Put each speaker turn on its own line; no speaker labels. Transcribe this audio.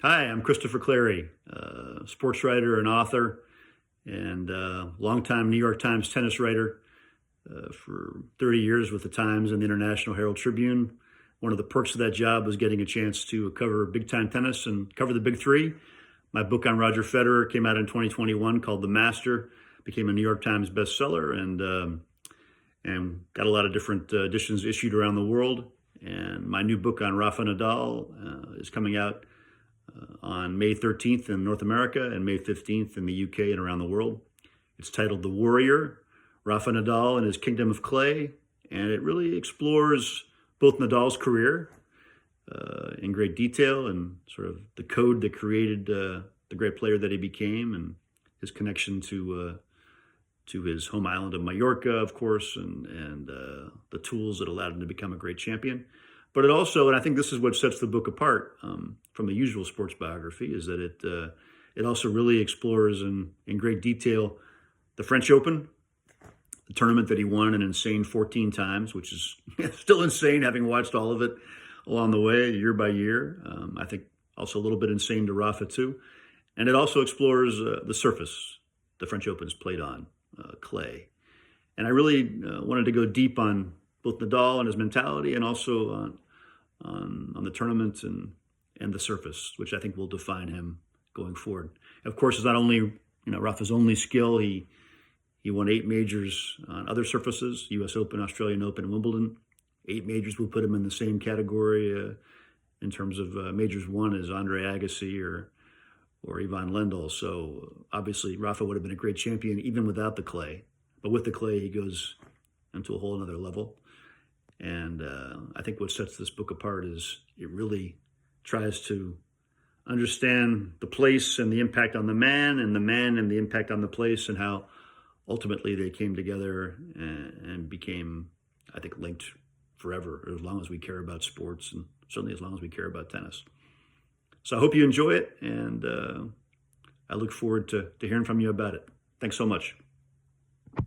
Hi, I'm Christopher Clarey, sports writer and author, and longtime New York Times tennis writer for 30 years with the Times and the International Herald Tribune. One of the perks of that job was getting a chance to cover big time tennis and cover the big three. My book on Roger Federer came out in 2021 called The Master, became a New York Times bestseller, and got a lot of different editions issued around the world. And my new book on Rafael Nadal is coming out on May 13th in North America and May 15th in the UK and around the world. It's titled The Warrior, Rafael Nadal and His Kingdom of Clay, and it really explores both Nadal's career in great detail and sort of the code that created the great player that he became, and his connection to his home island of Mallorca, of course, and the tools that allowed him to become a great champion. But it also, and I think this is what sets the book apart from the usual sports biography, is that it also really explores in great detail the French Open, the tournament that he won an insane 14 times, which is still insane having watched all of it along the way, year by year. I think also a little bit insane to Rafa too. And it also explores the surface the French Open is played on, clay. And I really wanted to go deep on both Nadal and his mentality, and also on the tournament and the surface, which I think will define him going forward. Of course, it's not only Rafa's only skill. He won 8 majors on other surfaces: U.S. Open, Australian Open, and Wimbledon. 8 majors will put him in the same category in terms of majors won as Andre Agassi or Ivan Lendl. So obviously, Rafa would have been a great champion even without the clay. But with the clay, he goes into a whole other level. And I think what sets this book apart is it really tries to understand the place and the impact on the man, and the impact on the place, and how ultimately they came together and became, I think, linked forever, as long as we care about sports, and certainly as long as we care about tennis. So I hope you enjoy it, and I look forward to hearing from you about it. Thanks so much.